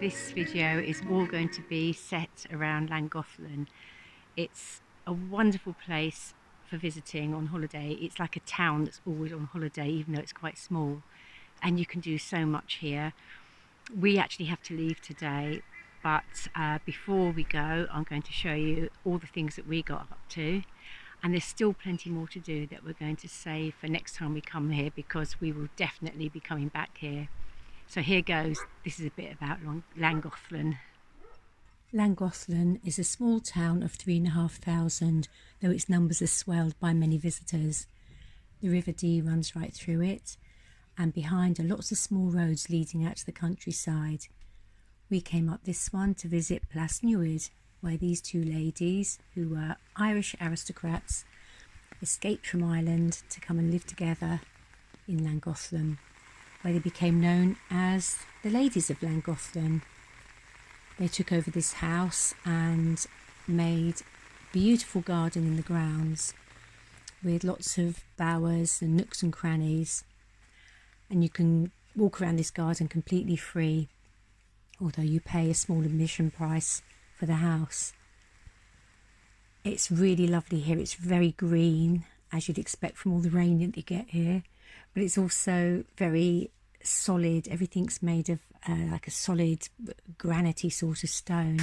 This video is all going to be set around Langostlin. It's a wonderful place for visiting on holiday. It's like a town that's always on holiday, even though it's quite small, and you can do so much here. We actually have to leave today, but before we go, I'm going to show you all the things that we got up to, and there's still plenty more to do that we're going to save for next time we come here, because we will definitely be coming back here. So here goes. This is a bit about Langostlin. Langostlin is a small town of 3,500, though its numbers are swelled by many visitors. The River Dee runs right through it, and behind are lots of small roads leading out to the countryside. We came up this one to visit Plas Nwyd, where these two ladies, who were Irish aristocrats, escaped from Ireland to come and live together in Langostlin, where they became known as the Ladies of Langostlin. They took over this house and made a beautiful garden in the grounds with lots of bowers and nooks and crannies, and you can walk around this garden completely free, although you pay a small admission price for the house. It's really lovely here. It's very green, as you'd expect from all the rain that you get here, but it's also very solid. Everything's made of like a solid granity sort of stone.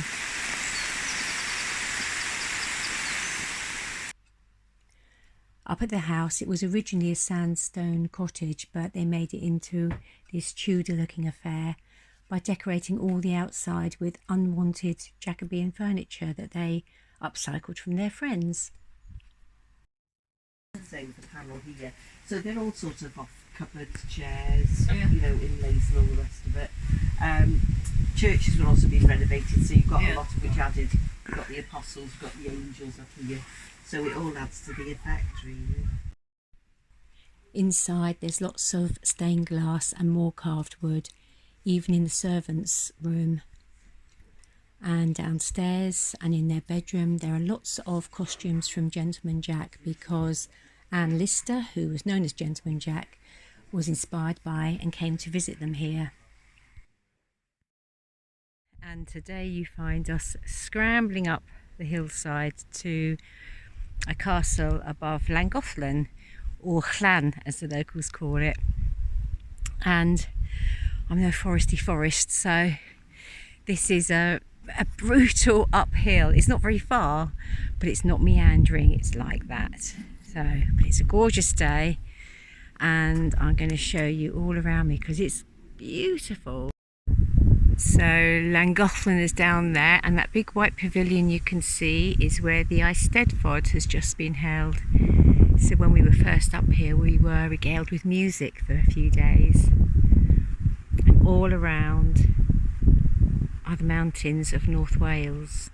Up at the house, it was originally a sandstone cottage, but they made it into this Tudor looking affair by decorating all the outside with unwanted Jacobean furniture that they upcycled from their friends. Same with the panel here, so they're all sort of off cupboards, chairs, you know, inlays and all the rest of it. Churches will also be renovated, so you've got a lot of which added. You've got the apostles, you've got the angels up here, so it all adds to the effect really. Inside there's lots of stained glass and more carved wood, even in the servants' room. And downstairs and in their bedroom there are lots of costumes from Gentleman Jack, because Anne Lister, who was known as Gentleman Jack, was inspired by and came to visit them here. And today you find us scrambling up the hillside to a castle above Langostlin, or Llan as the locals call it. And I'm no foresty forest, so this is a brutal uphill. It's not very far, but it's not meandering, it's like that. So, but it's a gorgeous day, and I'm going to show you all around me because it's beautiful. So Langostlin is down there, and that big white pavilion you can see is where the Eisteddfod has just been held. So when we were first up here, we were regaled with music for a few days, and all around are the mountains of North Wales.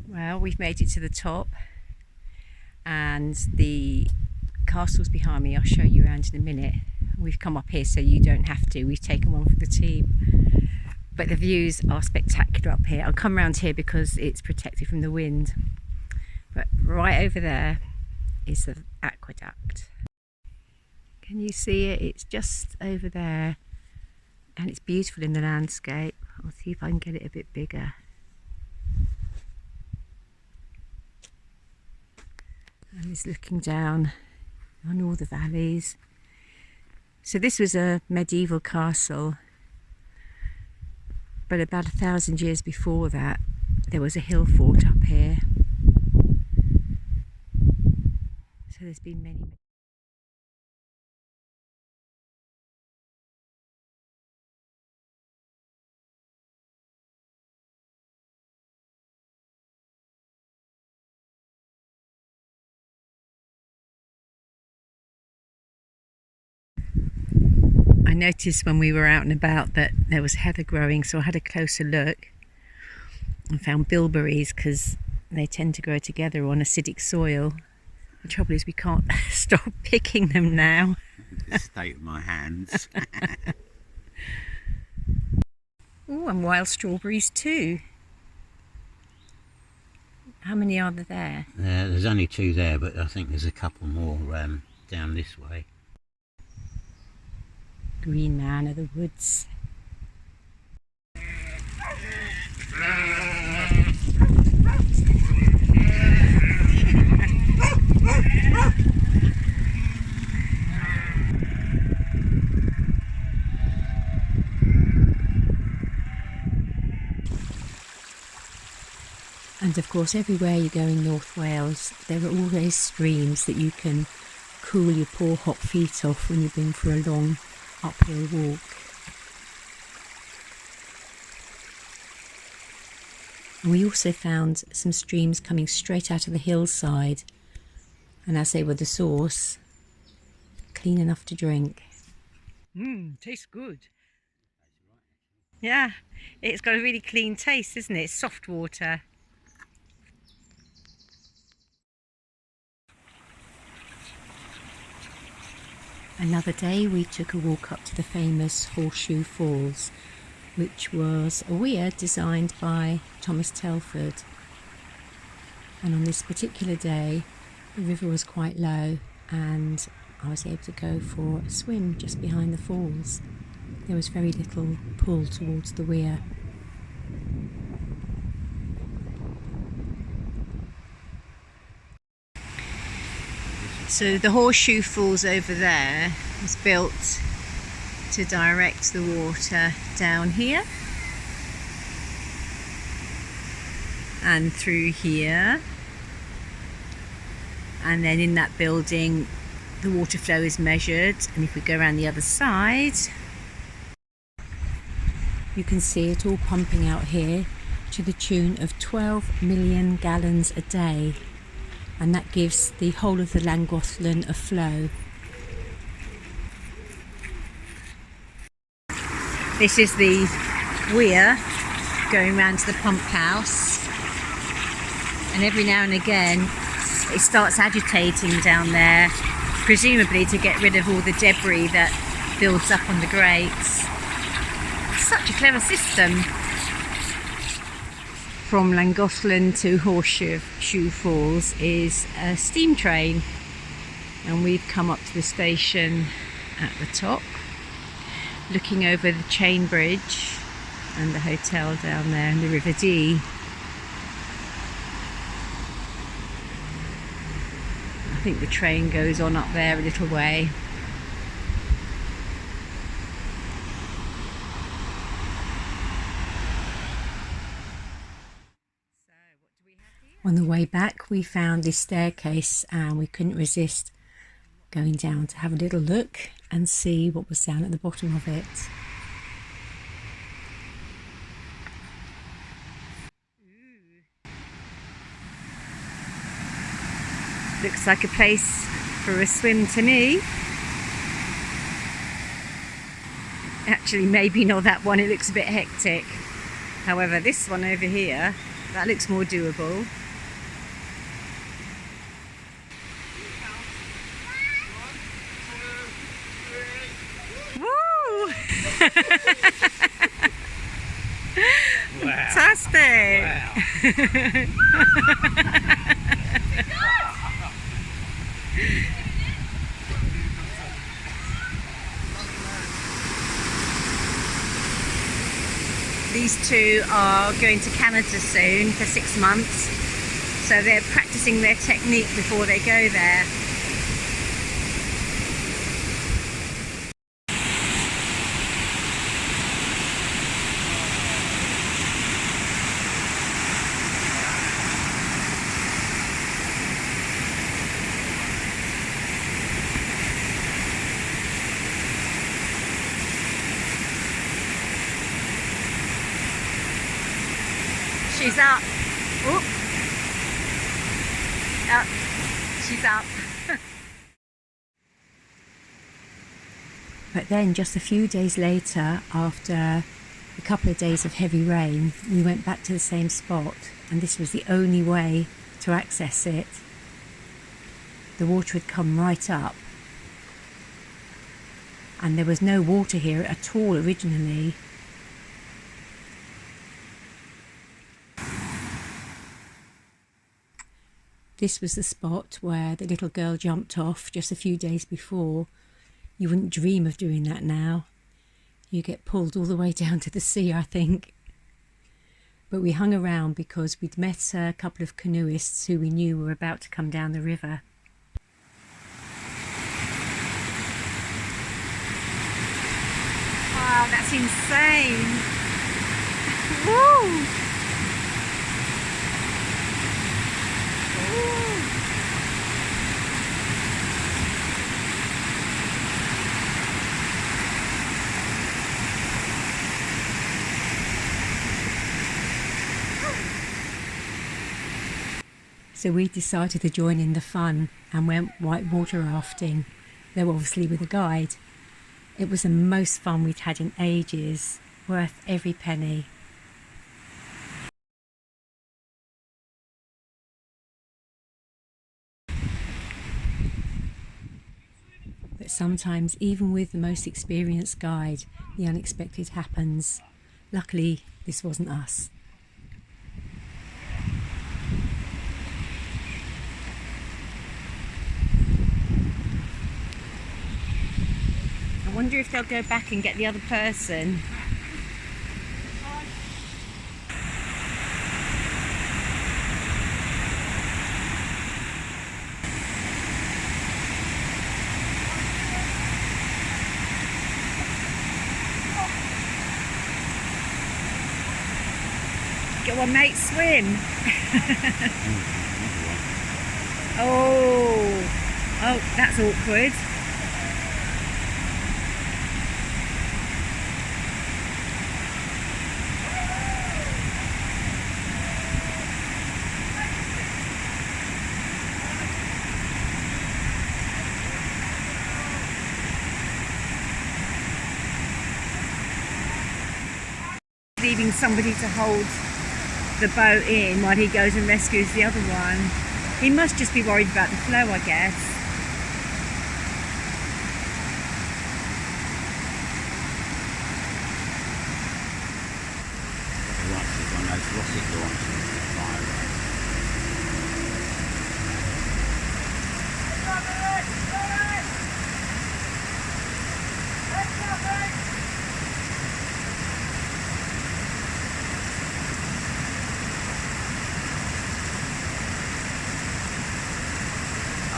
Well, we've made it to the top, and the castle's behind me. I'll show you around in a minute. We've come up here so you don't have to. We've taken one for the team. But the views are spectacular up here. I'll come around here because it's protected from the wind. But right over there is the aqueduct. Can you see it? It's just over there, and it's beautiful in the landscape. I'll see if I can get it a bit bigger. And it's looking down on all the valleys. So this was a medieval castle, but about 1,000 years before that there was a hill fort up here. So there's been many. I noticed when we were out and about that there was heather growing, so I had a closer look and found bilberries, because they tend to grow together on acidic soil. The trouble is we can't stop picking them now. The state of my hands. Oh, and wild strawberries too. How many are there? There's only 2 there, but I think there's a couple more down this way. Green man of the woods. And of course, everywhere you go in North Wales, there are always streams that you can cool your poor hot feet off when you've been for a long uphill walk. And we also found some streams coming straight out of the hillside, and as they were the source, clean enough to drink. Tastes good. Yeah, it's got a really clean taste, isn't it? It's soft water. Another day we took a walk up to the famous Horseshoe Falls, which was a weir designed by Thomas Telford. And on this particular day the river was quite low and I was able to go for a swim just behind the falls. There was very little pull towards the weir. So the Horseshoe Falls over there was built to direct the water down here and through here, and then in that building the water flow is measured, and if we go around the other side you can see it all pumping out here to the tune of 12 million gallons a day, and that gives the whole of the Langostlin a flow. This is the weir going round to the pump house, and every now and again it starts agitating down there, presumably to get rid of all the debris that builds up on the grates. Such a clever system. From Langostlin to Horseshoe Falls is a steam train, and we've come up to the station at the top, looking over the chain bridge and the hotel down there and the River Dee. I think the train goes on up there a little way. On the way back we found this staircase and we couldn't resist going down to have a little look and see what was down at the bottom of it. Looks like a place for a swim to me. Actually, maybe not that one, it looks a bit hectic. However, this one over here, that looks more doable. Woo! Wow. Fantastic! Wow. These two are going to Canada soon for 6 months, so they're practicing their technique before they go there. She's up. Oop. Up. She's up. But then just a few days later, after a couple of days of heavy rain, we went back to the same spot, and this was the only way to access it. The water had come right up, and there was no water here at all originally. This was the spot where the little girl jumped off just a few days before. You wouldn't dream of doing that now. You get pulled all the way down to the sea, I think. But we hung around because we'd met a couple of canoeists who we knew were about to come down the river. Wow, that's insane! Woo! So we decided to join in the fun and went whitewater rafting, though obviously with a guide. It was the most fun we'd had in ages, worth every penny. But sometimes, even with the most experienced guide, the unexpected happens. Luckily, this wasn't us. I wonder if they'll go back and get the other person. Get one, mate, swim. Oh, that's awkward. Leaving somebody to hold the boat in while he goes and rescues the other one. He must just be worried about the flow, I guess.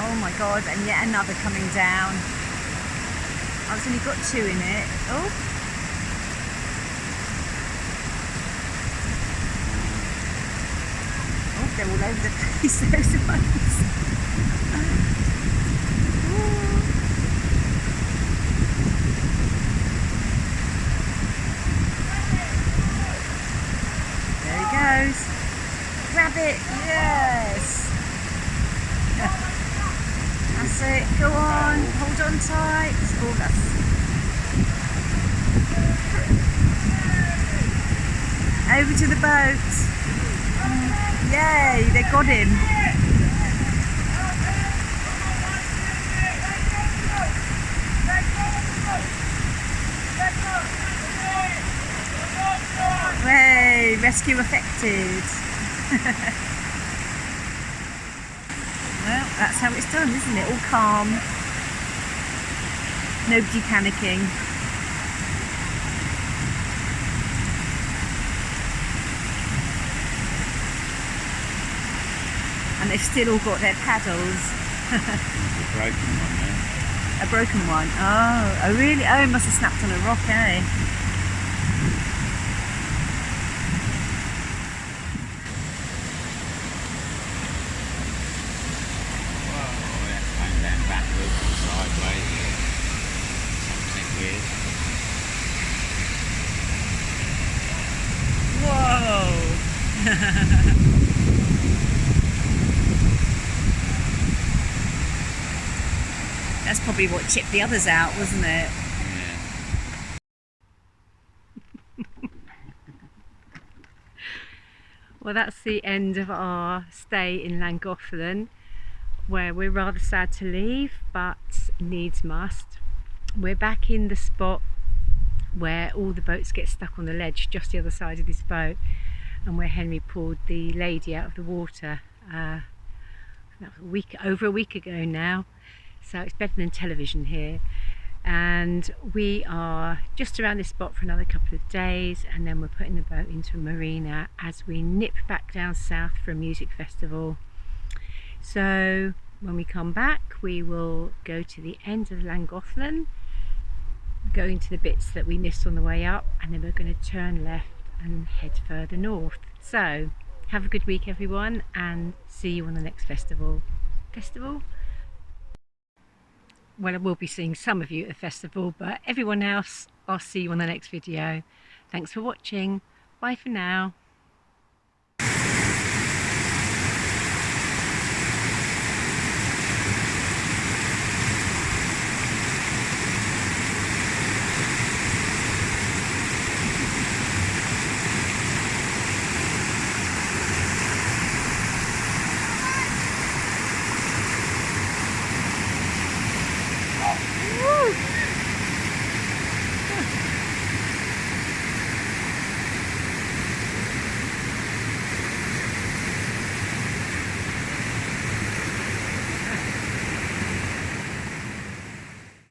Oh my god, and yet another coming down. I've only got two in it. Oh. Oh, they're all over the place, those ones. There he goes. Grab it, yes. That's it, go on, hold on tight. Oh, that's... Over to the boat. Yay, they got him. Hey, rescue effected. Well, that's how it's done, isn't it? All calm. Nobody panicking. And they've still all got their paddles. A broken one there. A broken one? Oh really? Oh, it must have snapped on a rock, eh? That's probably what chipped the others out, wasn't it? Yeah. Well, that's the end of our stay in Langostlin, where we're rather sad to leave, but needs must. We're back in the spot where all the boats get stuck on the ledge just the other side of this boat, and where Henry pulled the lady out of the water that was over a week ago now, so it's better than television here. And we are just around this spot for another couple of days, and then we're putting the boat into a marina as we nip back down south for a music festival. So when we come back, we will go to the end of Langostlin, going to the bits that we missed on the way up, and then we're going to turn left and head further north. So have a good week everyone, and see you on the next festival. Well, I will be seeing some of you at the festival, but everyone else, I'll see you on the next video. Thanks for watching. Bye for now.